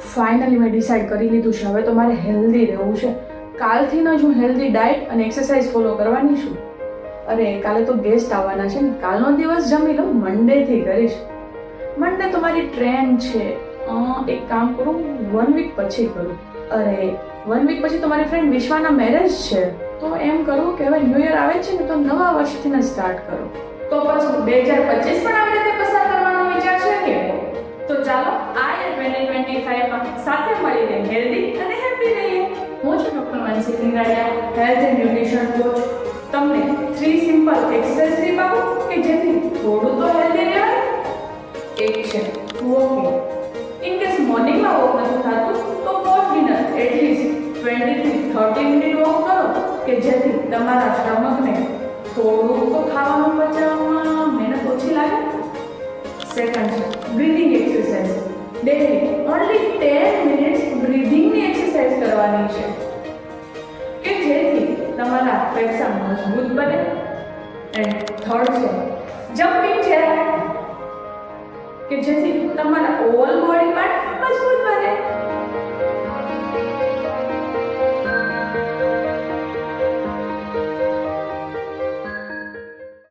Finally મેં decide કરી લીધું છે હવે તો મારે હેલ્ધી રહેવું છે. કાલથી જ હું હેલ્ધી ડાયટ અને એક્સરસાઇઝ ફોલો કરવાની છું. અરે કાલે તો ગેસ્ટ આવવાના છે ને, કાલનો દિવસ જમી લો, મંડેથી કરીશ. મંડે તો મારી ટ્રેન છે. એક કામ કરું, 1 વીક પછી કરું. અરે 1 વીક પછી તો મારી ફ્રેન્ડ વિશ્વાના મેરેજ છે, તો એમ કરું કે હવે ન્યૂ યર આવે છે ને, તો નવા વર્ષથી ને સ્ટાર્ટ કરું. તો પછી 2025 પણ આવી રીતે પસાર કરવાનો વિચાર છે કે? તો ચાલો આ યર 2025 માં સાથે મળીને હેલ્ધી અને હેપી રહીએ. હું છું doctor Mansi Niraliya, health and nutrition coach. તમને 3 સિમ્પલ એક્સરસાઇઝ ટીપ આપું કે જેથી થોડું તો હેલ્ધી રહેવાય. એક છે વોકિંગ. ઇન કેસ મોર્નિંગમાં વોક નથી થતું તો પોસ્ટ ડિનર એટલીસ્ટ 20 થી 30 મિનિટ વોક કરો કે જેથી તમારા સ્ટમકને થોડું તો ખાવાનું પચાવવામાં મહેનત ઓછી લાગે. સેકન્ડ છે breathing exercise. Daily only 10 minutes બ્રીથિંગની એક્સરસાઇઝ કરવાની છે કે જેથી તમારા ફેફસા મજબૂત બને. એન્ડ થર્ડ છે જમ્પિંગ જેક કે જેથી તમારા ઓવર બોડી પાર્ટ મજબૂત બને.